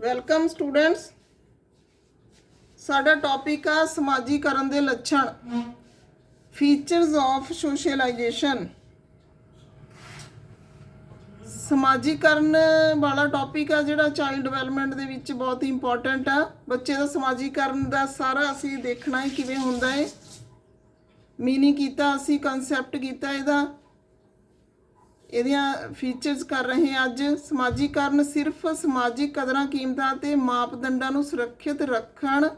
Welcome students. ਸਾਡਾ topic ਆ ਸਮਾਜੀਕਰਨ ਦੇ ਲੱਛਣ, ਫੀਚਰਸ ਆਫ ਸੋਸ਼ਲਾਈਜੇਸ਼ਨ। ਸਮਾਜੀਕਰਨ ਵਾਲਾ ਟੌਪਿਕ ਆ ਜਿਹੜਾ ਚਾਈਲਡ ਡਿਵੈਲਪਮੈਂਟ ਦੇ ਵਿੱਚ ਬਹੁਤ ਇੰਪੋਰਟੈਂਟ ਆ। ਬੱਚੇ ਦਾ ਸਮਾਜੀਕਰਨ ਦਾ ਸਾਰਾ ਅਸੀਂ ਦੇਖਣਾ ਹੈ ਕਿਵੇਂ ਹੁੰਦਾ ਹੈ, ਮੀਨਿੰਗ ਕੀਤਾ, ਅਸੀਂ ਕਨਸੈਪਟ ਕੀਤਾ ਇਹਦੀਆਂ ਫੀਚਰਸ ਕਰ ਰਹੇ ਹਾਂ ਅੱਜ। ਸਮਾਜੀਕਰਨ ਸਿਰਫ ਸਮਾਜਿਕ ਕਦਰਾਂ ਕੀਮਤਾਂ ਅਤੇ ਮਾਪਦੰਡਾਂ ਨੂੰ ਸੁਰੱਖਿਅਤ ਰੱਖਣ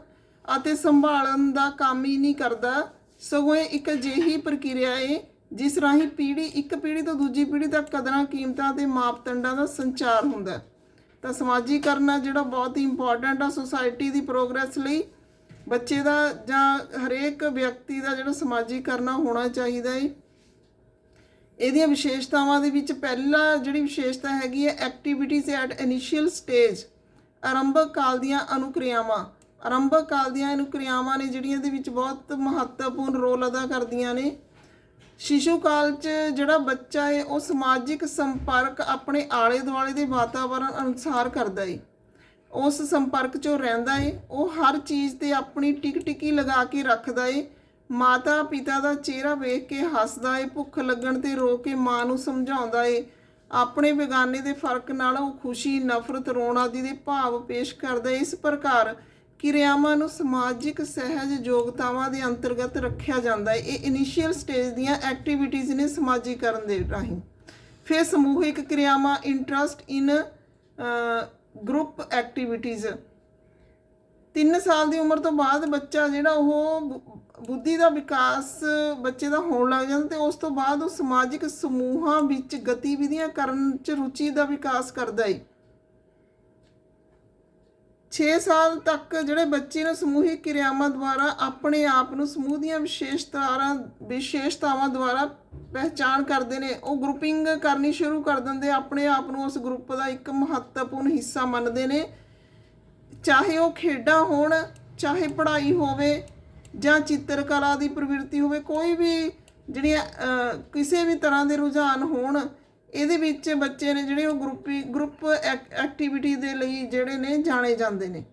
ਅਤੇ ਸੰਭਾਲਣ ਦਾ ਕੰਮ ਹੀ ਨਹੀਂ ਕਰਦਾ, ਸਗੋਂ ਇਹ ਇੱਕ ਅਜਿਹੀ ਪ੍ਰਕਿਰਿਆ ਹੈ ਜਿਸ ਰਾਹੀਂ ਇੱਕ ਪੀੜ੍ਹੀ ਤੋਂ ਦੂਜੀ ਪੀੜ੍ਹੀ ਤੱਕ ਕਦਰਾਂ ਕੀਮਤਾਂ ਅਤੇ ਮਾਪਦੰਡਾਂ ਦਾ ਸੰਚਾਰ ਹੁੰਦਾ। ਤਾਂ ਸਮਾਜੀਕਰਨ ਆ ਜਿਹੜਾ ਬਹੁਤ ਹੀ ਇੰਪੋਰਟੈਂਟ ਆ ਸੁਸਾਇਟੀ ਦੀ ਪ੍ਰੋਗਰੈਸ ਲਈ। ਬੱਚੇ ਦਾ ਜਾਂ ਹਰੇਕ ਵਿਅਕਤੀ ਦਾ ਜਿਹੜਾ ਸਮਾਜੀਕਰਨ ਹੋਣਾ ਚਾਹੀਦਾ ਹੈ। ਇਹਦੀਆਂ ਵਿਸ਼ੇਸ਼ਤਾਵਾਂ ਦੇ ਵਿੱਚ ਪਹਿਲਾ ਜਿਹੜੀ ਵਿਸ਼ੇਸ਼ਤਾ ਹੈਗੀ ਹੈ ਐਕਟੀਵਿਟੀਜ਼ ਐਟ ਇਨੀਸ਼ੀਅਲ ਸਟੇਜ। ਆਰੰਭਕ ਕਾਲ ਦੀਆਂ ਅਨੁਕਿਰਿਆਵਾਂ। ਆਰੰਭਕ ਕਾਲ ਦੀਆਂ ਅਨੁਕਿਰਿਆਵਾਂ ਨੇ ਜਿਹੜੀਆਂ ਇਹਦੇ ਵਿੱਚ ਬਹੁਤ ਮਹੱਤਵਪੂਰਨ ਰੋਲ ਅਦਾ ਕਰਦੀਆਂ ਨੇ। ਸ਼ਿਸ਼ੂ ਕਾਲ 'ਚ ਜਿਹੜਾ ਬੱਚਾ ਹੈ ਉਹ ਸਮਾਜਿਕ ਸੰਪਰਕ ਆਪਣੇ ਆਲੇ ਦੁਆਲੇ ਦੇ ਵਾਤਾਵਰਨ ਅਨੁਸਾਰ ਕਰਦਾ ਹੈ। ਉਸ ਸੰਪਰਕ 'ਚ ਉਹ ਰਹਿੰਦਾ ਹੈ। ਉਹ ਹਰ ਚੀਜ਼ 'ਤੇ ਆਪਣੀ ਟਿਕੀ ਲਗਾ ਕੇ ਰੱਖਦਾ ਹੈ। ਮਾਤਾ ਪਿਤਾ ਦਾ ਚਿਹਰਾ ਵੇਖ ਕੇ ਹੱਸਦਾ ਹੈ। ਭੁੱਖ ਲੱਗਣ 'ਤੇ ਰੋ ਕੇ ਮਾਂ ਨੂੰ ਸਮਝਾਉਂਦਾ ਹੈ। ਆਪਣੇ ਬੇਗਾਨੇ ਦੇ ਫਰਕ ਨਾਲ ਉਹ ਖੁਸ਼ੀ, ਨਫ਼ਰਤ, ਰੋਣ ਆਦਿ ਦੇ ਭਾਵ ਪੇਸ਼ ਕਰਦਾ ਹੈ। ਇਸ ਪ੍ਰਕਾਰ ਕਿਰਿਆਵਾਂ ਨੂੰ ਸਮਾਜਿਕ ਸਹਿਜ ਯੋਗਤਾਵਾਂ ਦੇ ਅੰਤਰਗਤ ਰੱਖਿਆ ਜਾਂਦਾ ਹੈ। ਇਹ ਇਨੀਸ਼ੀਅਲ ਸਟੇਜ ਦੀਆਂ ਐਕਟੀਵਿਟੀਜ਼ ਨੇ ਸਮਾਜੀਕਰਨ ਦੇ ਰਾਹੀਂ। ਫਿਰ ਸਮੂਹਿਕ ਕਿਰਿਆਵਾਂ, ਇੰਟਰਸਟ ਇਨ ਗਰੁੱਪ ਐਕਟੀਵਿਟੀਜ਼। 3 ਸਾਲ ਦੀ ਉਮਰ ਤੋਂ ਬਾਅਦ ਬੱਚਾ ਜਿਹੜਾ ਉਹ ਬੁੱਧੀ ਦਾ ਵਿਕਾਸ ਬੱਚੇ ਦਾ ਹੋਣ ਲੱਗ ਜਾਂਦਾ ਅਤੇ ਉਸ ਤੋਂ ਬਾਅਦ ਉਹ ਸਮਾਜਿਕ ਸਮੂਹਾਂ ਵਿੱਚ ਗਤੀਵਿਧੀਆਂ ਕਰਨ 'ਚ ਰੁਚੀ ਦਾ ਵਿਕਾਸ ਕਰਦਾ ਹੈ। 6 ਸਾਲ ਤੱਕ ਜਿਹੜੇ ਬੱਚੇ ਨੂੰ ਸਮੂਹਿਕ ਕਿਰਿਆਵਾਂ ਦੁਆਰਾ ਆਪਣੇ ਆਪ ਨੂੰ ਸਮੂਹ ਦੀਆਂ ਵਿਸ਼ੇਸ਼ਤਾਵਾਂ ਦੁਆਰਾ ਪਹਿਚਾਣ ਕਰਦੇ ਨੇ। ਉਹ ਗਰੁੱਪਿੰਗ ਕਰਨੀ ਸ਼ੁਰੂ ਕਰ ਦਿੰਦੇ, ਆਪਣੇ ਆਪ ਨੂੰ ਉਸ ਗਰੁੱਪ ਦਾ ਇੱਕ ਮਹੱਤਵਪੂਰਨ ਹਿੱਸਾ ਮੰਨਦੇ ਨੇ। ਚਾਹੇ ਉਹ ਖੇਡਾਂ ਹੋਣ, ਚਾਹੇ ਪੜ੍ਹਾਈ ਹੋਵੇ ਜਾਂ ਚਿੱਤਰਕਲਾ ਦੀ ਪ੍ਰਵਿਰਤੀ ਹੋਵੇ, ਕੋਈ ਵੀ ਜਿਹੜੀਆਂ ਕਿਸੇ ਵੀ ਤਰ੍ਹਾਂ ਦੇ ਰੁਝਾਨ ਹੋਣ, ਇਹਦੇ ਵਿੱਚ ਬੱਚੇ ਨੇ ਜਿਹੜੇ ਉਹ ਗਰੁੱਪ ਐਕਟੀਵਿਟੀ ਦੇ ਲਈ ਜਿਹੜੇ ਨੇ ਜਾਣੇ ਜਾਂਦੇ ਨੇ।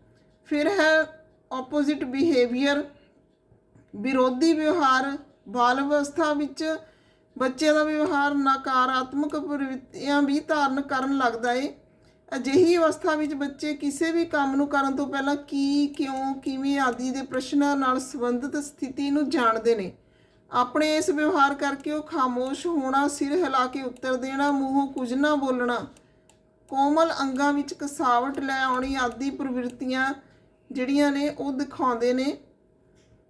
ਫਿਰ ਹੈ ਆਪੋਜ਼ਿਟ ਬਿਹੇਵੀਅਰ, ਵਿਰੋਧੀ ਵਿਵਹਾਰ। ਬਾਲ ਅਵਸਥਾ ਵਿੱਚ ਬੱਚੇ ਦਾ ਵਿਵਹਾਰ ਨਕਾਰਾਤਮਕ ਪ੍ਰਵਿਰਤੀਆਂ ਵੀ ਧਾਰਨ ਕਰਨ ਲੱਗਦਾ ਹੈ। ਅਜਿਹੀ ਅਵਸਥਾ ਵਿੱਚ ਬੱਚੇ ਕਿਸੇ ਵੀ ਕੰਮ ਨੂੰ ਕਰਨ ਤੋਂ ਪਹਿਲਾਂ ਕੀ, ਕਿਉਂ, ਕਿਵੇਂ ਆਦਿ ਦੇ ਪ੍ਰਸ਼ਨਾਂ ਨਾਲ ਸੰਬੰਧਿਤ ਸਥਿਤੀ ਨੂੰ ਜਾਣਦੇ ਨੇ। ਆਪਣੇ ਇਸ ਵਿਵਹਾਰ ਕਰਕੇ ਉਹ ਖਾਮੋਸ਼ ਹੋਣਾ, ਸਿਰ ਹਿਲਾ ਕੇ ਉੱਤਰ ਦੇਣਾ, ਮੂੰਹੋਂ ਕੁਝ ਨਾ ਬੋਲਣਾ, ਕੋਮਲ ਅੰਗਾਂ ਵਿੱਚ ਕਸਾਵਟ ਲੈ ਆਉਣੀ ਆਦਿ ਪ੍ਰਵਿਰਤੀਆਂ ਜਿਹੜੀਆਂ ਨੇ ਉਹ ਦਿਖਾਉਂਦੇ ਨੇ।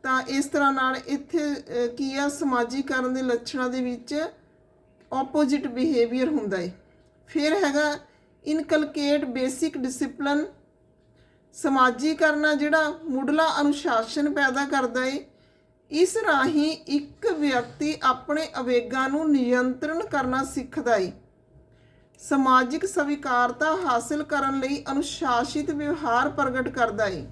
ਤਾਂ ਇਸ ਤਰ੍ਹਾਂ ਨਾਲ ਇੱਥੇ ਕੀ ਆ, ਸਮਾਜੀਕਰਨ ਦੇ ਲੱਛਣਾਂ ਦੇ ਵਿੱਚ ਆਪੋਜ਼ਿਟ ਬਿਹੇਵੀਅਰ ਹੁੰਦਾ ਹੈ। ਫਿਰ ਹੈਗਾ ਇਨਕਲਕੇਟ ਬੇਸਿਕ ਡਿਸਿਪਲਨ। ਸਮਾਜੀਕਰਨ ਆ ਜਿਹੜਾ ਮੁੱਢਲਾ ਅਨੁਸ਼ਾਸਨ ਪੈਦਾ ਕਰਦਾ ਹੈ। ਇਸ ਰਾਹੀਂ ਇੱਕ ਵਿਅਕਤੀ ਆਪਣੇ ਆਵੇਗਾਂ ਨੂੰ ਨਿਯੰਤਰਣ ਕਰਨਾ ਸਿੱਖਦਾ ਹੈ। ਸਮਾਜਿਕ ਸਵੀਕਾਰਤਾ ਹਾਸਲ ਕਰਨ ਲਈ ਅਨੁਸ਼ਾਸਿਤ ਵਿਵਹਾਰ ਪ੍ਰਗਟ ਕਰਦਾ ਹੈ।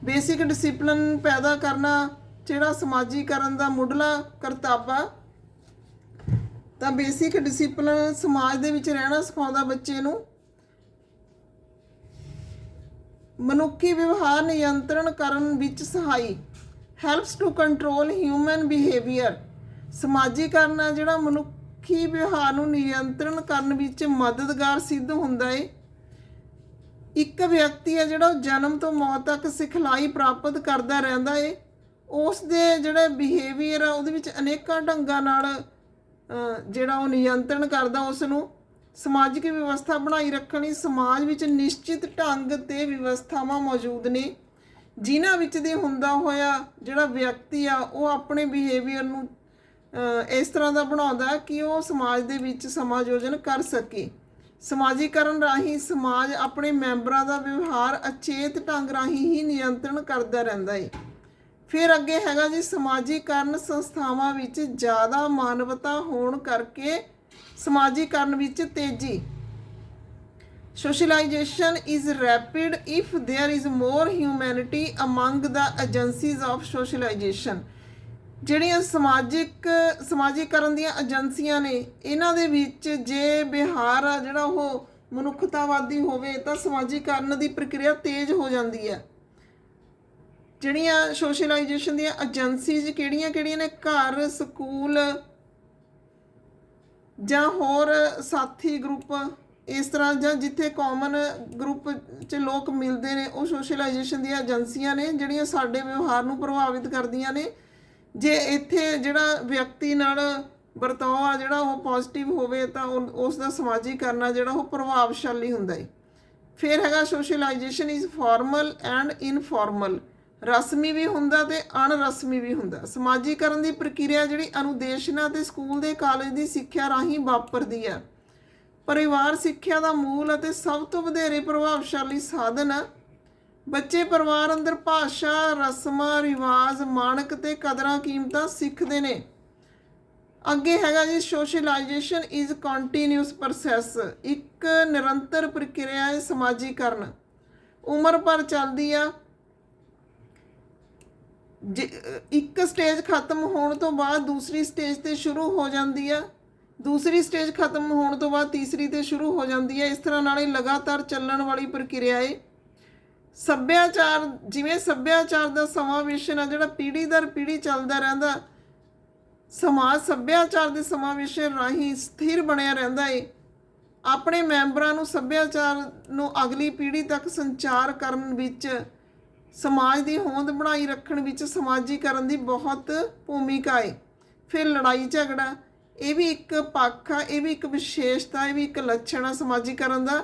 ਬੇਸਿਕ ਡਿਸਿਪਲਨ ਪੈਦਾ ਕਰਨਾ ਜਿਹੜਾ ਸਮਾਜੀਕਰਨ ਦਾ ਮੁੱਢਲਾ ਕਰਤੱਵ ਆ। ਤਾਂ ਬੇਸਿਕ ਡਿਸਿਪਲਨ ਸਮਾਜ ਦੇ ਵਿੱਚ ਰਹਿਣਾ ਸਿਖਾਉਂਦਾ ਬੱਚੇ ਨੂੰ। ਮਨੁੱਖੀ ਵਿਵਹਾਰ ਨਿਯੰਤਰਣ ਕਰਨ ਵਿੱਚ ਸਹਾਈ, helps to control human behaviour. ਸਮਾਜੀਕਰਨ ਆ ਜਿਹੜਾ ਮਨੁੱਖੀ ਵਿਵਹਾਰ ਨੂੰ ਨਿਯੰਤਰਣ ਕਰਨ ਵਿੱਚ ਮਦਦਗਾਰ ਸਿੱਧ ਹੁੰਦਾ ਹੈ। ਇੱਕ ਵਿਅਕਤੀ ਹੈ ਜਿਹੜਾ ਜਨਮ ਤੋਂ ਮੌਤ ਤੱਕ ਸਿਖਲਾਈ ਪ੍ਰਾਪਤ ਕਰਦਾ ਰਹਿੰਦਾ ਹੈ। ਉਸ ਦੇ ਜਿਹੜੇ ਬਿਹੇਵੀਅਰ ਆ ਉਹਦੇ ਵਿੱਚ ਅਨੇਕਾਂ ਢੰਗਾਂ ਨਾਲ ਜਿਹੜਾ ਉਹ ਨਿਯੰਤਰਣ ਕਰਦਾ ਉਸ ਨੂੰ। ਸਮਾਜਿਕ ਵਿਵਸਥਾ ਬਣਾਈ ਰੱਖਣ ਲਈ ਸਮਾਜ ਵਿੱਚ ਨਿਸ਼ਚਿਤ ਢੰਗ ਅਤੇ ਵਿਵਸਥਾਵਾਂ ਮੌਜੂਦ ਨੇ ਜਿਨ੍ਹਾਂ ਵਿੱਚ ਦੀ ਹੁੰਦਾ ਹੋਇਆ ਜਿਹੜਾ ਵਿਅਕਤੀ ਆ ਉਹ ਆਪਣੇ ਬਿਹੇਵੀਅਰ ਨੂੰ ਇਸ ਤਰ੍ਹਾਂ ਦਾ ਬਣਾਉਂਦਾ ਕਿ ਉਹ ਸਮਾਜ ਦੇ ਵਿੱਚ ਸਮਾਯੋਜਨ ਕਰ ਸਕੇ। ਸਮਾਜੀਕਰਨ ਰਾਹੀਂ ਸਮਾਜ ਆਪਣੇ ਮੈਂਬਰਾਂ ਦਾ ਵਿਵਹਾਰ ਅਚੇਤ ਢੰਗ ਰਾਹੀਂ ਹੀ ਨਿਯੰਤਰਣ ਕਰਦਾ ਰਹਿੰਦਾ ਹੈ। ਫਿਰ ਅੱਗੇ ਹੈਗਾ ਜੀ ਸਮਾਜੀਕਰਨ ਸੰਸਥਾਵਾਂ ਵਿੱਚ ਜ਼ਿਆਦਾ ਮਾਨਵਤਾ ਹੋਣ ਕਰਕੇ ਸਮਾਜੀਕਰਨ ਵਿੱਚ ਤੇਜ਼ੀ। Socialization is rapid if there is more humanity among the agencies of socialization। ਜਿਹੜੀਆਂ ਸਮਾਜੀਕਰਨ ਦੀਆਂ ਏਜੰਸੀਆਂ ਨੇ ਇਹਨਾਂ ਦੇ ਵਿੱਚ ਜੇ ਵਿਹਾਰ ਆ ਜਿਹੜਾ ਉਹ ਮਨੁੱਖਤਾਵਾਦੀ ਹੋਵੇ ਤਾਂ ਸਮਾਜੀਕਰਨ ਦੀ ਪ੍ਰਕਿਰਿਆ ਤੇਜ਼ ਹੋ ਜਾਂਦੀ ਹੈ। ਜਿਹੜੀਆਂ ਸੋਸ਼ਲਾਈਜੇਸ਼ਨ ਦੀਆਂ ਏਜੰਸੀਜ਼ ਕਿਹੜੀਆਂ ਨੇ, ਘਰ, ਸਕੂਲ ਜਾਂ ਹੋਰ ਸਾਥੀ ਗਰੁੱਪ, ਇਸ ਤਰ੍ਹਾਂ ਜਾਂ ਜਿੱਥੇ ਕਾਮਨ ਗਰੁੱਪ 'ਚ ਲੋਕ ਮਿਲਦੇ ਨੇ, ਉਹ ਸੋਸ਼ਲਾਈਜੇਸ਼ਨ ਦੀਆਂ ਏਜੰਸੀਆਂ ਨੇ ਜਿਹੜੀਆਂ ਸਾਡੇ ਵਿਵਹਾਰ ਨੂੰ ਪ੍ਰਭਾਵਿਤ ਕਰਦੀਆਂ ਨੇ। ਜੇ ਇੱਥੇ ਜਿਹੜਾ ਵਿਅਕਤੀ ਨਾਲ ਵਰਤਾਓ ਆ ਜਿਹੜਾ ਉਹ ਪੋਜ਼ਿਟਿਵ ਹੋਵੇ ਤਾਂ ਉਸ ਦਾ ਸਮਾਜੀਕਰਨ ਆ ਜਿਹੜਾ ਉਹ ਪ੍ਰਭਾਵਸ਼ਾਲੀ ਹੁੰਦਾ ਹੈ। ਫਿਰ ਹੈਗਾ socialisation is formal and informal, ਰਸਮੀ ਵੀ ਹੁੰਦਾ ਤੇ ਅਣਰਸਮੀ ਵੀ ਹੁੰਦਾ। ਸਮਾਜੀਕਰਨ ਦੀ ਪ੍ਰਕਿਰਿਆ ਜਿਹੜੀ ਅਨੁਦੇਸ਼ਨਾਂ ਤੇ ਸਕੂਲ ਦੇ ਕਾਲਜ ਦੀ ਸਿੱਖਿਆ ਰਾਹੀਂ ਵਾਪਰਦੀ ਹੈ। ਪਰਿਵਾਰ ਸਿੱਖਿਆ ਦਾ ਮੂਲ ਅਤੇ ਸਭ ਤੋਂ ਵਧੇਰੇ ਪ੍ਰਭਾਵਸ਼ਾਲੀ ਸਾਧਨ ਹੈ। ਬੱਚੇ ਪਰਿਵਾਰ ਅੰਦਰ ਭਾਸ਼ਾ, ਰਸਮਾਂ, ਰਿਵਾਜ, ਮਾਣਕ ਤੇ ਕਦਰਾਂ ਕੀਮਤਾਂ ਸਿੱਖਦੇ ਨੇ। ਅੱਗੇ ਹੈਗਾ ਜੀ ਸੋਸ਼ਲਾਈਜੇਸ਼ਨ ਇਜ਼ ਕੰਟੀਨਿਊਸ ਪ੍ਰੋਸੈਸ, ਇੱਕ ਨਿਰੰਤਰ ਪ੍ਰਕਿਰਿਆ ਹੈ ਸਮਾਜੀਕਰਨ, ਉਮਰ ਭਰ ਚੱਲਦੀ ਆ। ਇੱਕ ਸਟੇਜ ਖਤਮ ਹੋਣ ਤੋਂ ਬਾਅਦ ਦੂਸਰੀ ਸਟੇਜ ਤੇ ਸ਼ੁਰੂ ਹੋ ਜਾਂਦੀ ਆ, ਦੂਸਰੀ ਸਟੇਜ ਖਤਮ ਹੋਣ ਤੋਂ ਬਾਅਦ ਤੀਸਰੀ ਤੇ ਸ਼ੁਰੂ ਹੋ ਜਾਂਦੀ ਹੈ। ਇਸ ਤਰ੍ਹਾਂ ਨਾਲ ਇਹ ਲਗਾਤਾਰ ਚੱਲਣ ਵਾਲੀ ਪ੍ਰਕਿਰਿਆ ਹੈ। ਸੱਭਿਆਚਾਰ, ਜਿਵੇਂ ਸੱਭਿਆਚਾਰ ਦਾ ਸਮਾਵੇਸ਼ਨ ਆ ਜਿਹੜਾ ਪੀੜ੍ਹੀ ਦਰ ਪੀੜ੍ਹੀ ਚੱਲਦਾ ਰਹਿੰਦਾ, ਸਮਾਜ ਸੱਭਿਆਚਾਰ ਦੇ ਸਮਾਵੇਸ਼ਨ ਰਾਹੀਂ ਸਥਿਰ ਬਣਿਆ ਰਹਿੰਦਾ ਹੈ। ਆਪਣੇ ਮੈਂਬਰਾਂ ਨੂੰ ਸੱਭਿਆਚਾਰ ਨੂੰ ਅਗਲੀ ਪੀੜ੍ਹੀ ਤੱਕ ਸੰਚਾਰ ਕਰਨ ਵਿੱਚ, ਸਮਾਜ ਦੀ ਹੋਂਦ ਬਣਾਈ ਰੱਖਣ ਵਿੱਚ ਸਮਾਜੀਕਰਨ ਦੀ ਬਹੁਤ ਭੂਮਿਕਾ ਹੈ। ਫਿਰ ਲੜਾਈ ਝਗੜਾ, ਇਹ ਵੀ ਇੱਕ ਪੱਖ ਆ, ਇਹ ਵੀ ਇੱਕ ਵਿਸ਼ੇਸ਼ਤਾ, ਇਹ ਵੀ ਇੱਕ ਲੱਛਣ ਆ ਸਮਾਜੀਕਰਨ ਦਾ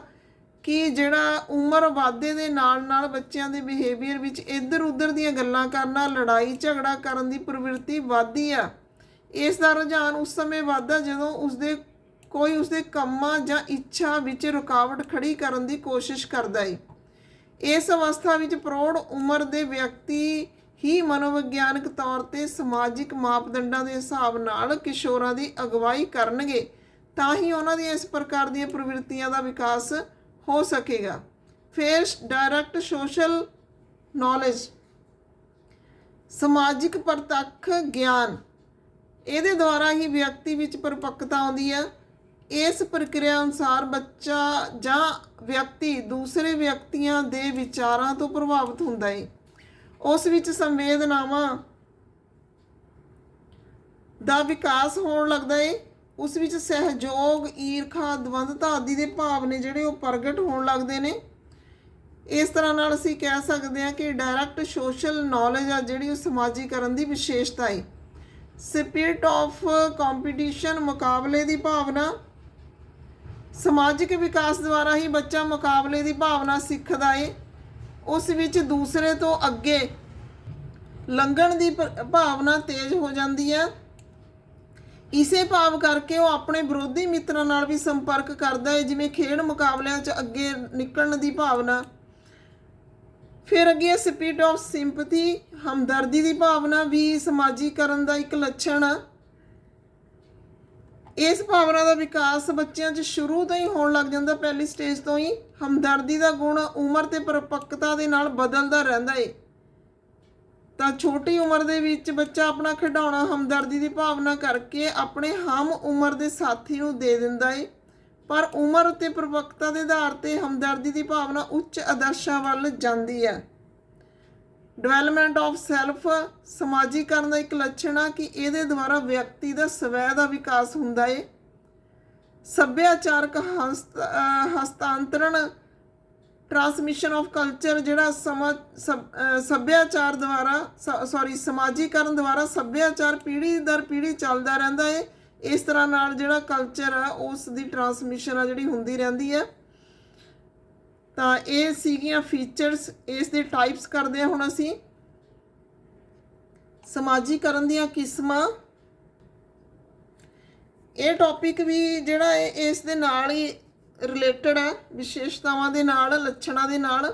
ਕਿ ਜਿਹੜਾ ਉਮਰ ਵਾਧੇ ਦੇ ਨਾਲ ਨਾਲ ਬੱਚਿਆਂ ਦੇ ਬਿਹੇਵੀਅਰ ਵਿੱਚ ਇੱਧਰ ਉੱਧਰ ਦੀਆਂ ਗੱਲਾਂ ਕਰਨਾ, ਲੜਾਈ ਝਗੜਾ ਕਰਨ ਦੀ ਪ੍ਰਵਿਰਤੀ ਵੱਧਦੀ ਆ। ਇਸ ਦਾ ਰੁਝਾਨ ਉਸ ਸਮੇਂ ਵੱਧਦਾ ਜਦੋਂ ਉਸਦੇ ਕੰਮਾਂ ਜਾਂ ਇੱਛਾ ਵਿੱਚ ਰੁਕਾਵਟ ਖੜੀ ਕਰਨ ਦੀ ਕੋਸ਼ਿਸ਼ ਕਰਦਾ ਹੈ। ਇਸ ਅਵਸਥਾ ਵਿੱਚ ਪ੍ਰੌੜ ਉਮਰ ਦੇ ਵਿਅਕਤੀ ਹੀ ਮਨੋਵਿਗਿਆਨਕ ਤੌਰ 'ਤੇ ਸਮਾਜਿਕ ਮਾਪਦੰਡਾਂ ਦੇ ਹਿਸਾਬ ਨਾਲ ਕਿਸ਼ੋਰਾਂ ਦੀ ਅਗਵਾਈ ਕਰਨਗੇ, ਤਾਂ ਹੀ ਉਹਨਾਂ ਦੀਆਂ ਇਸ ਪ੍ਰਕਾਰ ਦੀਆਂ ਪ੍ਰਵਿਰਤੀਆਂ ਦਾ ਵਿਕਾਸ ਹੋ ਸਕੇਗਾ। ਫਿਰ ਡਾਇਰੈਕਟ ਸੋਸ਼ਲ ਨੌਲੇਜ, ਸਮਾਜਿਕ ਪ੍ਰਤੱਖ ਗਿਆਨ, ਇਹਦੇ ਦੁਆਰਾ ਹੀ ਵਿਅਕਤੀ ਵਿੱਚ ਪਰਿਪੱਕਤਾ ਆਉਂਦੀ ਹੈ। ਇਸ ਪ੍ਰਕਿਰਿਆ ਅਨੁਸਾਰ ਬੱਚਾ ਜਾਂ ਵਿਅਕਤੀ ਦੂਸਰੇ ਵਿਅਕਤੀਆਂ ਦੇ ਵਿਚਾਰਾਂ ਤੋਂ ਪ੍ਰਭਾਵਿਤ ਹੁੰਦਾ ਹੈ। ਉਸ ਵਿੱਚ ਸੰਵੇਦਨਾਵਾਂ ਦਾ ਵਿਕਾਸ ਹੋਣ ਲੱਗਦਾ ਹੈ। ਉਸ ਵਿੱਚ ਸਹਿਯੋਗ, ਈਰਖਾ, ਦਵੰਦਤਾ ਆਦਿ ਦੇ ਭਾਵ ਨੇ ਜਿਹੜੇ ਉਹ ਪ੍ਰਗਟ ਹੋਣ ਲੱਗਦੇ ਨੇ। ਇਸ ਤਰ੍ਹਾਂ ਨਾਲ ਅਸੀਂ ਕਹਿ ਸਕਦੇ ਹਾਂ ਕਿ ਡਾਇਰੈਕਟ ਸੋਸ਼ਲ ਨੌਲੇਜ ਆ ਜਿਹੜੀ ਉਹ ਸਮਾਜੀਕਰਨ ਦੀ ਵਿਸ਼ੇਸ਼ਤਾ ਹੈ। ਸਪਿਰਿਟ ਆਫ ਕੰਪੀਟੀਸ਼ਨ, ਮੁਕਾਬਲੇ ਦੀ ਭਾਵਨਾ, ਸਮਾਜਿਕ ਵਿਕਾਸ ਦੁਆਰਾ ਹੀ ਬੱਚਾ ਮੁਕਾਬਲੇ ਦੀ ਭਾਵਨਾ ਸਿੱਖਦਾ ਹੈ। ਉਸ ਵਿੱਚ ਦੂਸਰੇ ਤੋਂ ਅੱਗੇ ਲੰਘਣ ਦੀ ਭਾਵਨਾ ਤੇਜ਼ ਹੋ ਜਾਂਦੀ ਹੈ। ਇਸੇ ਭਾਵ ਕਰਕੇ ਉਹ ਆਪਣੇ ਵਿਰੋਧੀ ਮਿੱਤਰਾਂ ਨਾਲ ਵੀ ਸੰਪਰਕ ਕਰਦਾ ਹੈ, ਜਿਵੇਂ ਖੇਡ ਮੁਕਾਬਲਿਆਂ 'ਚ ਅੱਗੇ ਨਿਕਲਣ ਦੀ ਭਾਵਨਾ। ਫਿਰ ਅੱਗੇ ਸਪਿਰਿਟ ਆਫ ਸਿੰਪਥੀ, ਹਮਦਰਦੀ ਦੀ ਭਾਵਨਾ ਵੀ ਸਮਾਜੀਕਰਨ ਦਾ ਇੱਕ ਲੱਛਣ ਆ। ਇਸ ਭਾਵਨਾ ਦਾ ਵਿਕਾਸ ਬੱਚਿਆਂ 'ਚ ਸ਼ੁਰੂ ਤੋਂ ਹੀ ਹੋਣ ਲੱਗ ਜਾਂਦਾ, ਪਹਿਲੀ ਸਟੇਜ ਤੋਂ ਹੀ। ਹਮਦਰਦੀ ਦਾ ਗੁਣ ਉਮਰ ਤੇ ਪਰਿਪੱਕਤਾ ਦੇ ਨਾਲ ਬਦਲਦਾ ਰਹਿੰਦਾ ਏ। ਤਾਂ ਛੋਟੀ ਉਮਰ ਦੇ ਵਿੱਚ ਬੱਚਾ ਆਪਣਾ ਖਿਡੌਣਾ ਹਮਦਰਦੀ ਦੀ ਭਾਵਨਾ ਕਰਕੇ ਆਪਣੇ ਹਮ ਉਮਰ ਦੇ ਸਾਥੀ ਨੂੰ ਦੇ ਦਿੰਦਾ ਏ, ਪਰ ਉਮਰ ਅਤੇ ਪਰਿਪੱਕਤਾ ਦੇ ਆਧਾਰ 'ਤੇ ਹਮਦਰਦੀ ਦੀ ਭਾਵਨਾ ਉੱਚ ਆਦਰਸ਼ਾਂ ਵੱਲ ਜਾਂਦੀ ਹੈ। ਡਿਵੈਲਪਮੈਂਟ ਆਫ ਸੈਲਫ, ਸਮਾਜੀਕਰਨ ਦਾ ਇੱਕ ਲੱਛਣ ਆ ਕਿ ਇਹਦੇ ਦੁਆਰਾ ਵਿਅਕਤੀ ਦਾ ਸਵੈ ਦਾ ਵਿਕਾਸ ਹੁੰਦਾ ਏ। ਸੱਭਿਆਚਾਰਕ ਹਸਤਾਂਤਰਣ, ਟਰਾਂਸਮਿਸ਼ਨ ਆਫ ਕਲਚਰ, ਜਿਹੜਾ ਸੱਭਿਆਚਾਰ ਦੁਆਰਾ ਸਮਾਜੀਕਰਨ ਦੁਆਰਾ ਸੱਭਿਆਚਾਰ ਪੀੜ੍ਹੀ ਦਰ ਪੀੜ੍ਹੀ ਚੱਲਦਾ ਰਹਿੰਦਾ ਏ। ਇਸ ਤਰ੍ਹਾਂ ਨਾਲ ਜਿਹੜਾ ਕਲਚਰ ਆ ਉਸ ਦੀ ਟਰਾਂਸਮਿਸ਼ਨ ਆ ਜਿਹੜੀ ਹੁੰਦੀ ਰਹਿੰਦੀ ਹੈ। ਤਾਂ ਇਹ ਸੀਗੀਆਂ ਫੀਚਰਸ, ਇਸ ਦੇ ਟਾਈਪਸ ਕਰਦੇ ਹਾਂ ਹੁਣ ਅਸੀਂ। ਸਮਾਜੀਕਰਨ ਦੀਆਂ ਕਿਸਮਾਂ, ਇਹ ਟੌਪਿਕ ਵੀ ਜਿਹੜਾ ਹੈ ਇਸ ਦੇ ਨਾਲ ਹੀ ਰਿਲੇਟਡ ਹੈ, ਵਿਸ਼ੇਸ਼ਤਾਵਾਂ ਦੇ ਨਾਲ, ਲੱਛਣਾਂ ਦੇ ਨਾਲ।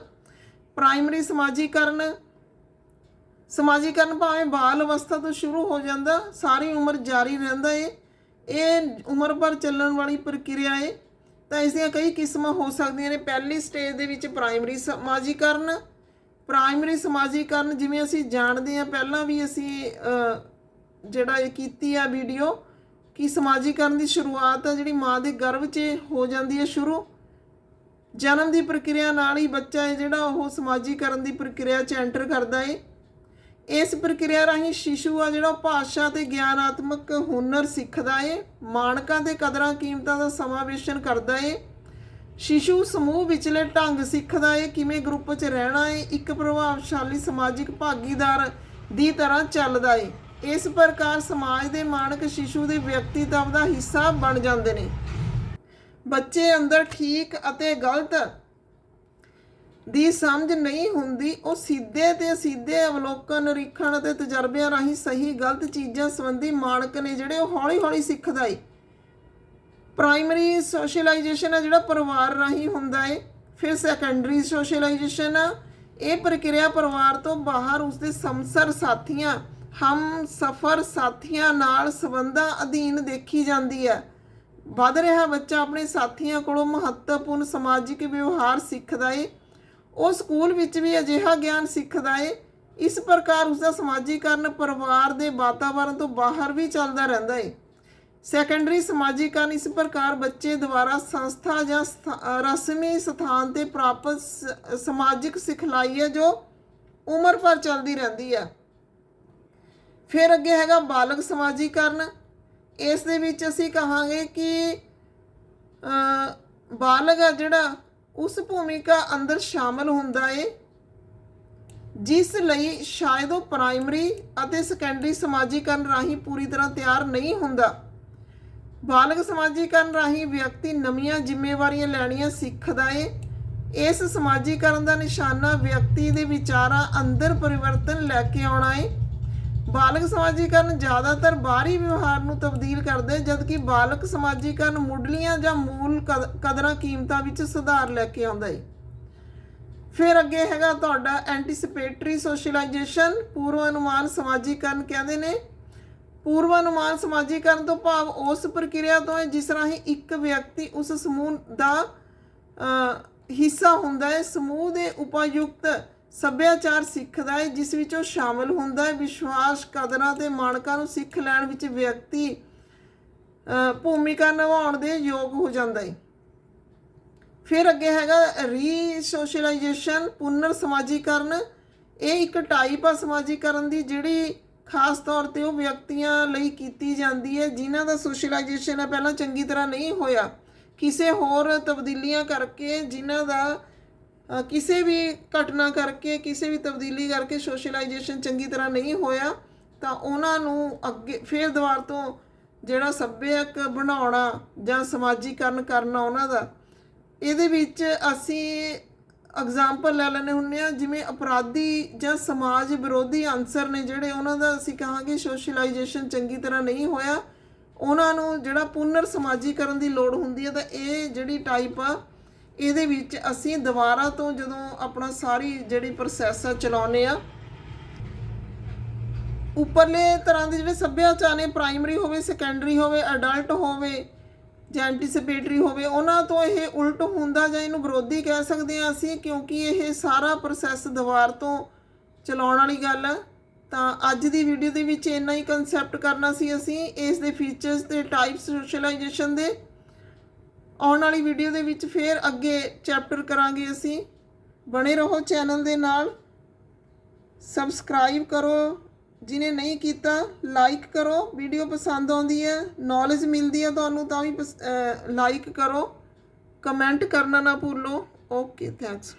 ਪ੍ਰਾਇਮਰੀ ਸਮਾਜੀਕਰਨ, ਸਮਾਜੀਕਰਨ ਭਾਵੇਂ ਬਾਲ ਅਵਸਥਾ ਤੋਂ ਸ਼ੁਰੂ ਹੋ ਜਾਂਦਾ, ਸਾਰੀ ਉਮਰ ਜਾਰੀ ਰਹਿੰਦਾ ਹੈ। ਇਹ ਉਮਰ ਭਰ ਚੱਲਣ ਵਾਲੀ ਪ੍ਰਕਿਰਿਆ ਹੈ। ਤਾਂ ਇਸ ਦੀਆਂ ਕਈ ਕਿਸਮਾਂ ਹੋ ਸਕਦੀਆਂ ਨੇ। ਪਹਿਲੀ ਸਟੇਜ ਦੇ ਵਿੱਚ ਪ੍ਰਾਇਮਰੀ ਸਮਾਜੀਕਰਨ। ਪ੍ਰਾਇਮਰੀ ਸਮਾਜੀਕਰਨ ਜਿਵੇਂ ਅਸੀਂ ਜਾਣਦੇ ਹਾਂ, ਪਹਿਲਾਂ ਵੀ ਅਸੀਂ ਜਿਹੜਾ ਇਹ ਕੀਤੀ ਆ ਵੀਡੀਓ, ਕਿ ਸਮਾਜੀਕਰਨ ਦੀ ਸ਼ੁਰੂਆਤ ਆ ਜਿਹੜੀ ਮਾਂ ਦੇ ਗਰਭ 'ਚ ਹੋ ਜਾਂਦੀ ਹੈ ਸ਼ੁਰੂ। ਜਨਮ ਦੀ ਪ੍ਰਕਿਰਿਆ ਨਾਲ ਹੀ ਬੱਚਾ ਹੈ ਜਿਹੜਾ ਉਹ ਸਮਾਜੀਕਰਨ ਦੀ ਪ੍ਰਕਿਰਿਆ 'ਚ ਐਂਟਰ ਕਰਦਾ ਹੈ। ਇਸ ਪ੍ਰਕਿਰਿਆ ਰਾਹੀਂ ਸ਼ਿਸ਼ੂ ਆ ਜਿਹੜਾ ਭਾਸ਼ਾ ਤੇ ਗਿਆਨਾਤਮਕ ਹੁਨਰ ਸਿੱਖਦਾ ਹੈ, ਮਾਨਕਾਂ ਤੇ ਕਦਰਾਂ ਕੀਮਤਾਂ ਦਾ ਸਮਾਵੇਸ਼ਨ ਕਰਦਾ ਹੈ। ਸ਼ਿਸ਼ੂ ਸਮੂਹ ਵਿਚਲੇ ਢੰਗ ਸਿੱਖਦਾ ਹੈ, ਕਿਵੇਂ ਗਰੁੱਪ 'ਚ ਰਹਿਣਾ ਹੈ, ਇੱਕ ਪ੍ਰਭਾਵਸ਼ਾਲੀ ਸਮਾਜਿਕ ਭਾਗੀਦਾਰ ਦੀ ਤਰ੍ਹਾਂ ਚੱਲਦਾ ਹੈ। ਇਸ ਪ੍ਰਕਾਰ ਸਮਾਜ ਦੇ ਮਾਨਕ ਸ਼ਿਸ਼ੂ ਦੇ ਵਿਅਕਤੀਤਵ ਦਾ ਹਿੱਸਾ ਬਣ ਜਾਂਦੇ ਨੇ। ਬੱਚੇ ਅੰਦਰ ਠੀਕ ਅਤੇ ਗਲਤ ਦੀ ਸਮਝ ਨਹੀਂ ਹੁੰਦੀ, ਉਹ ਸਿੱਧੇ ਤੇ ਅਸਿੱਧੇ ਅਵਲੋਕਨ, ਨਿਰੀਖਣ ਅਤੇ ਤਜਰਬਿਆਂ ਰਾਹੀਂ ਸਹੀ ਗਲਤ ਚੀਜ਼ਾਂ ਸੰਬੰਧੀ ਮਾਨਕ ਨੇ ਜਿਹੜੇ ਉਹ ਹੌਲੀ ਹੌਲੀ ਸਿੱਖਦਾ ਏ। ਪ੍ਰਾਇਮਰੀ ਸੋਸ਼ਲਾਈਜੇਸ਼ਨ ਹੈ ਜਿਹੜਾ ਪਰਿਵਾਰ ਰਾਹੀਂ ਹੁੰਦਾ ਏ। ਫਿਰ ਸੈਕੰਡਰੀ ਸੋਸ਼ਲਾਈਜੇਸ਼ਨ ਆ, ਇਹ ਪ੍ਰਕਿਰਿਆ ਪਰਿਵਾਰ ਤੋਂ ਬਾਹਰ ਉਸਦੇ ਸਮਸਰ ਸਾਥੀਆਂ, ਹਮ ਸਫਰ ਸਾਥੀਆਂ ਨਾਲ ਸੰਬੰਧਾਂ ਅਧੀਨ ਦੇਖੀ ਜਾਂਦੀ ਹੈ। ਵੱਧ ਰਿਹਾ ਬੱਚਾ ਆਪਣੇ ਸਾਥੀਆਂ ਕੋਲੋਂ ਮਹੱਤਵਪੂਰਨ ਸਮਾਜਿਕ ਵਿਵਹਾਰ ਸਿੱਖਦਾ ਏ। ਉਹ ਸਕੂਲ ਵਿੱਚ ਵੀ ਅਜਿਹਾ ਗਿਆਨ ਸਿੱਖਦਾ ਏ। ਇਸ ਪ੍ਰਕਾਰ ਉਸਦਾ ਸਮਾਜੀਕਰਨ ਪਰਿਵਾਰ ਦੇ ਵਾਤਾਵਰਣ ਤੋਂ ਬਾਹਰ ਵੀ ਚੱਲਦਾ ਰਹਿੰਦਾ ਏ। ਸੈਕੰਡਰੀ ਸਮਾਜੀਕਰਨ ਇਸ ਪ੍ਰਕਾਰ ਬੱਚੇ ਦੁਆਰਾ ਸੰਸਥਾ ਜਾਂ ਰਸਮੀ ਸਥਾਨ ਤੇ ਪ੍ਰਾਪਤ ਸਮਾਜਿਕ ਸਿਖਲਾਈ ਹੈ ਜੋ ਉਮਰ ਭਰ ਚੱਲਦੀ ਰਹਿੰਦੀ ਹੈ। ਫਿਰ ਅੱਗੇ ਹੈਗਾ ਬਾਲਗ ਸਮਾਜੀਕਰਨ। ਇਸ ਦੇ ਵਿੱਚ ਅਸੀਂ ਕਹਾਂਗੇ ਕਿ ਬਾਲਗ ਆ ਜਿਹੜਾ ਉਸ ਭੂਮਿਕਾ ਅੰਦਰ ਸ਼ਾਮਲ ਹੁੰਦਾ ਏ ਜਿਸ ਲਈ ਸ਼ਾਇਦ ਉਹ ਪ੍ਰਾਇਮਰੀ ਅਤੇ ਸੈਕੰਡਰੀ ਸਮਾਜੀਕਰਨ ਰਾਹੀਂ ਪੂਰੀ ਤਰ੍ਹਾਂ ਤਿਆਰ ਨਹੀਂ ਹੁੰਦਾ। ਬਾਲਗ ਸਮਾਜੀਕਰਨ ਰਾਹੀਂ ਵਿਅਕਤੀ ਨਵੀਆਂ ਜ਼ਿੰਮੇਵਾਰੀਆਂ ਲੈਣੀਆਂ ਸਿੱਖਦਾ ਏ। ਇਸ ਸਮਾਜੀਕਰਨ ਦਾ ਨਿਸ਼ਾਨਾ ਵਿਅਕਤੀ ਦੇ ਵਿਚਾਰਾਂ ਅੰਦਰ ਪਰਿਵਰਤਨ ਲੈ ਕੇ ਆਉਣਾ ਏ। ਬਾਲਗ ਸਮਾਜੀਕਰਨ ਜ਼ਿਆਦਾਤਰ ਬਾਹਰੀ ਵਿਵਹਾਰ ਨੂੰ ਤਬਦੀਲ ਕਰਦੇ, ਜਦਕਿ ਬਾਲਗ ਸਮਾਜੀਕਰਨ ਮੁੱਢਲੀਆਂ ਜਾਂ ਮੂਲ ਕਦਰਾਂ ਕੀਮਤਾਂ ਵਿੱਚ ਸੁਧਾਰ ਲੈ ਕੇ ਆਉਂਦਾ ਹੈ। ਫਿਰ ਅੱਗੇ ਹੈਗਾ ਤੁਹਾਡਾ ਐਂਟੀਸਿਪੇਟਰੀ ਸੋਸ਼ਲਾਈਜੇਸ਼ਨ, ਪੂਰਵ ਅਨੁਮਾਨ ਸਮਾਜੀਕਰਨ ਕਹਿੰਦੇ ਨੇ। ਪੂਰਵ ਅਨੁਮਾਨ ਸਮਾਜੀਕਰਨ ਤੋਂ ਭਾਵ ਉਸ ਪ੍ਰਕਿਰਿਆ ਤੋਂ ਹੈ ਜਿਸ ਰਾਹੀਂ ਇੱਕ ਵਿਅਕਤੀ ਉਸ ਸਮੂਹ ਦਾ ਹਿੱਸਾ ਹੁੰਦਾ ਹੈ, ਸਮੂਹ ਦੇ ਉਪਯੁਕਤ ਸੱਭਿਆਚਾਰ ਸਿੱਖਦਾ ਹੈ ਜਿਸ ਵਿੱਚ ਉਹ ਸ਼ਾਮਲ ਹੁੰਦਾ ਹੈ। ਵਿਸ਼ਵਾਸ, ਕਦਰਾਂ ਤੇ ਮਾਨਕਾਂ ਨੂੰ ਸਿੱਖ ਲੈਣ ਵਿੱਚ ਵਿਅਕਤੀ ਭੂਮਿਕਾ ਨਿਭਾਉਣ ਦੇ ਯੋਗ ਹੋ ਜਾਂਦਾ ਹੈ। ਫਿਰ ਅੱਗੇ ਹੈਗਾ ਰੀ ਸੋਸ਼ਲਾਈਜੇਸ਼ਨ, ਪੁਨਰ ਸਮਾਜੀਕਰਨ। ਇਹ ਇੱਕ ਟਾਈਪ ਆ ਸਮਾਜੀਕਰਨ ਦੀ ਜਿਹੜੀ ਖਾਸ ਤੌਰ ਤੇ ਉਹ ਵਿਅਕਤੀਆਂ ਲਈ ਕੀਤੀ ਜਾਂਦੀ ਹੈ ਜਿਨ੍ਹਾਂ ਦਾ ਸੋਸ਼ਲਾਈਜੇਸ਼ਨ ਹੈ ਪਹਿਲਾਂ ਚੰਗੀ ਤਰ੍ਹਾਂ ਨਹੀਂ ਹੋਇਆ, ਕਿਸੇ ਹੋਰ ਤਬਦੀਲੀਆਂ ਕਰਕੇ, ਜਿਨ੍ਹਾਂ ਦਾ ਕਿਸੇ ਵੀ ਘਟਨਾ ਕਰਕੇ, ਕਿਸੇ ਵੀ ਤਬਦੀਲੀ ਕਰਕੇ ਸੋਸ਼ਲਾਈਜੇਸ਼ਨ ਚੰਗੀ ਤਰ੍ਹਾਂ ਨਹੀਂ ਹੋਇਆ, ਤਾਂ ਉਹਨਾਂ ਨੂੰ ਅੱਗੇ ਫਿਰ ਦੁਬਾਰਾ ਤੋਂ ਜਿਹੜਾ ਸੱਭਿਅਕ ਬਣਾਉਣਾ ਜਾਂ ਸਮਾਜੀਕਰਨ ਕਰਨਾ ਉਹਨਾਂ ਦਾ। ਇਹਦੇ ਵਿੱਚ ਅਸੀਂ ਐਗਜ਼ਾਮਪਲ ਲੈ ਲੈਂਦੇ ਹੁੰਦੇ ਹਾਂ, ਜਿਵੇਂ ਅਪਰਾਧੀ ਜਾਂ ਸਮਾਜ ਵਿਰੋਧੀ ਅਨਸਰ ਨੇ ਜਿਹੜੇ, ਉਹਨਾਂ ਦਾ ਅਸੀਂ ਕਹਾਂਗੇ ਸੋਸ਼ਲਾਈਜੇਸ਼ਨ ਚੰਗੀ ਤਰ੍ਹਾਂ ਨਹੀਂ ਹੋਇਆ, ਉਹਨਾਂ ਨੂੰ ਜਿਹੜਾ ਪੁਨਰ ਸਮਾਜੀਕਰਨ ਦੀ ਲੋੜ ਹੁੰਦੀ ਹੈ। ਤਾਂ ਇਹ ਜਿਹੜੀ ਟਾਈਪ ਆ ਇਹਦੇ ਵਿੱਚ ਅਸੀਂ ਦੁਬਾਰਾ ਤੋਂ ਜਦੋਂ ਆਪਣਾ ਸਾਰੀ ਜਿਹੜੀ ਪ੍ਰੋਸੈਸ ਆ ਚਲਾਉਂਦੇ ਆ, ਉੱਪਰਲੇ ਤਰ੍ਹਾਂ ਦੇ ਜਿਹੜੇ ਸੱਭਿਆਚਾਰ ਨੇ, ਪ੍ਰਾਇਮਰੀ ਹੋਵੇ, ਸੈਕੰਡਰੀ ਹੋਵੇ, ਅਡਲਟ ਹੋਵੇ ਜਾਂ ਐਂਟੀਸਿਪੇਟਰੀ ਹੋਵੇ, ਉਹਨਾਂ ਤੋਂ ਇਹ ਉਲਟ ਹੁੰਦਾ ਜਾਂ ਇਹਨੂੰ ਵਿਰੋਧੀ ਕਹਿ ਸਕਦੇ ਹਾਂ ਅਸੀਂ, ਕਿਉਂਕਿ ਇਹ ਸਾਰਾ ਪ੍ਰੋਸੈਸ ਦੁਬਾਰਾ ਤੋਂ ਚਲਾਉਣ ਵਾਲੀ ਗੱਲ ਹੈ। ਤਾਂ ਅੱਜ ਦੀ ਵੀਡੀਓ ਦੇ ਵਿੱਚ ਇੰਨਾ ਹੀ ਕਨਸੈਪਟ ਕਰਨਾ ਸੀ ਅਸੀਂ ਇਸ ਦੇ ਫੀਚਰਸ ਤੇ ਟਾਈਪਸ ਸੋਸ਼ਲਾਈਜੇਸ਼ਨ ਦੇ। ਆਉਣ ਵਾਲੀ ਵੀਡੀਓ ਦੇ ਵਿੱਚ ਫਿਰ ਅੱਗੇ ਚੈਪਟਰ ਕਰਾਂਗੇ ਅਸੀਂ। ਬਣੇ ਰਹੋ ਚੈਨਲ ਦੇ ਨਾਲ, ਸਬਸਕ੍ਰਾਈਬ ਕਰੋ ਜਿਹਨੇ ਨਹੀਂ ਕੀਤਾ, ਲਾਈਕ ਕਰੋ, ਵੀਡੀਓ ਪਸੰਦ ਆਉਂਦੀ ਹੈ, ਨੌਲੇਜ ਮਿਲਦੀ ਹੈ ਤੁਹਾਨੂੰ ਤਾਂ ਵੀ ਲਾਈਕ ਕਰੋ, ਕਮੈਂਟ ਕਰਨਾ ਨਾ ਭੁੱਲੋ। Okay, thanks.